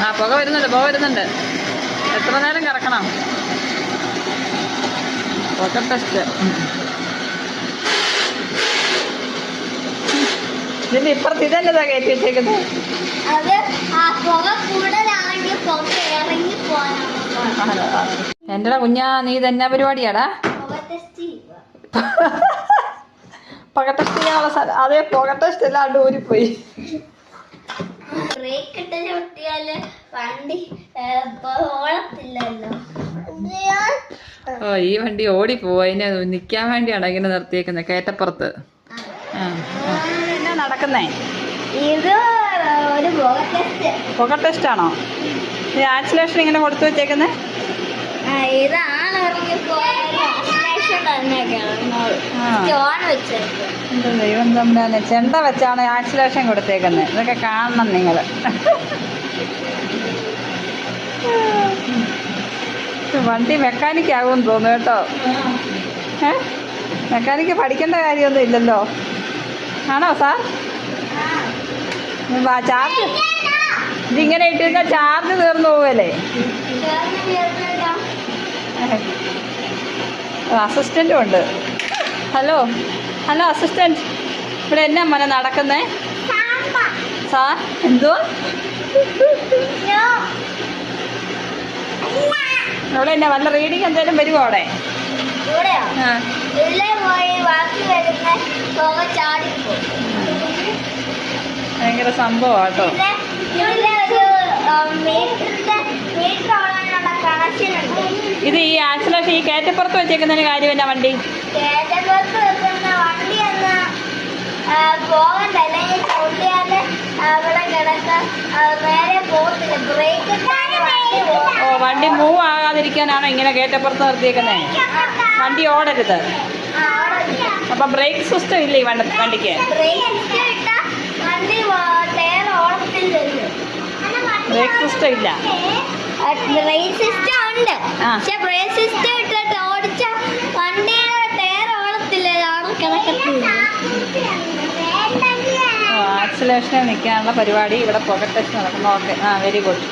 ആ പുക വരുന്നുണ്ട്. എത്ര നേരം കറക്കണം? പുക ടെസ്റ്റ്. ഇതിന്റെ ഇപ്പുറത്ത് ഇതല്ലതാ കയറ്റി വെച്ചേക്കുന്നത്. എന്റെടാ കുഞ്ഞാ, നീ ഇതെന്നാ പരിപാടിയാടാ? പുക ടെസ്റ്റ് ചെയ്യാനുള്ള സ്ഥലം. അതേ, പുക ടെസ്റ്റ് അല്ലാണ്ട് ഊരിപ്പോയി. ഓ, ഈ വണ്ടി ഓടിപ്പോവും. അതിനെ നിക്കാൻ വേണ്ടിയാണ് ഇങ്ങനെ നിർത്തിയേക്കുന്നത് കയറ്റപ്പുറത്ത്. എന്നാ നടക്കുന്നേ? ഇത് ഒരു പുക ടെസ്റ്റ് ആണോ? ഈ ആക്സിലേഷൻ ഇങ്ങനെ കൊടുത്തു വെച്ചേക്കുന്നേ? ഇതാണ് ദൈവം തമ്പുരാനെ, ചെണ്ട വെച്ചാണ് ആക്സിലേഷൻ കൊടുത്തേക്കുന്നത്. ഇതൊക്കെ കാണണം നിങ്ങൾ. വണ്ടി മെക്കാനിക് ആകുമെന്ന് തോന്നുന്നു കേട്ടോ. മെക്കാനിക്ക് പഠിക്കേണ്ട കാര്യമൊന്നും ഇല്ലല്ലോ. ആണോ സാർ? ചാർജ് ഇതിങ്ങനെ ഇട്ടിരുന്ന ചാർജ് തീർന്നു പോവല്ലേ? അസിസ്റ്റൻറ്റും ഉണ്ട്. ഹലോ അസിസ്റ്റൻറ്റ്, ഇവിടെ എന്നാ മോനെ നടക്കുന്നേ? സാർ എന്തോ അവിടെ എന്നാ വല്ല റീഡിങ് എന്തെങ്കിലും വരുമോ അവിടെ? ഭയങ്കര സംഭവം കേട്ടോ. ഇത് ഈ ആക്സിലേഷൻ ഈ കയറ്റപ്പുറത്ത് വെച്ചേക്കുന്നതിന് കാര്യം എന്നാ? വണ്ടി വണ്ടി മൂവ് ആകാതിരിക്കാനാണോ ഇങ്ങനെ കയറ്റപ്പുറത്ത് നിർത്തിയേക്കുന്നത്? വണ്ടി ഓടരുത്. അപ്പൊ ബ്രേക്ക് സിസ്റ്റം ഇല്ലേ ഈ വണ്ടിക്ക്? ബ്രേക്ക് സിസ്റ്റം ഇല്ല. ബ്രേക്ക് സിസ്റ്റം ഉണ്ട്, പക്ഷെ ബ്രേക്ക് സിസ്റ്റം ഇട്ടിട്ട് ഓടിച്ച വണ്ടിയുടെ ടയർ ഓടത്തില്ല. ആക്സിലേഷനിൽ നിൽക്കാനുള്ള പരിപാടി ഇവിടെ പുക ടെസ്റ്റ് നടക്കുന്നു. Okay, very good.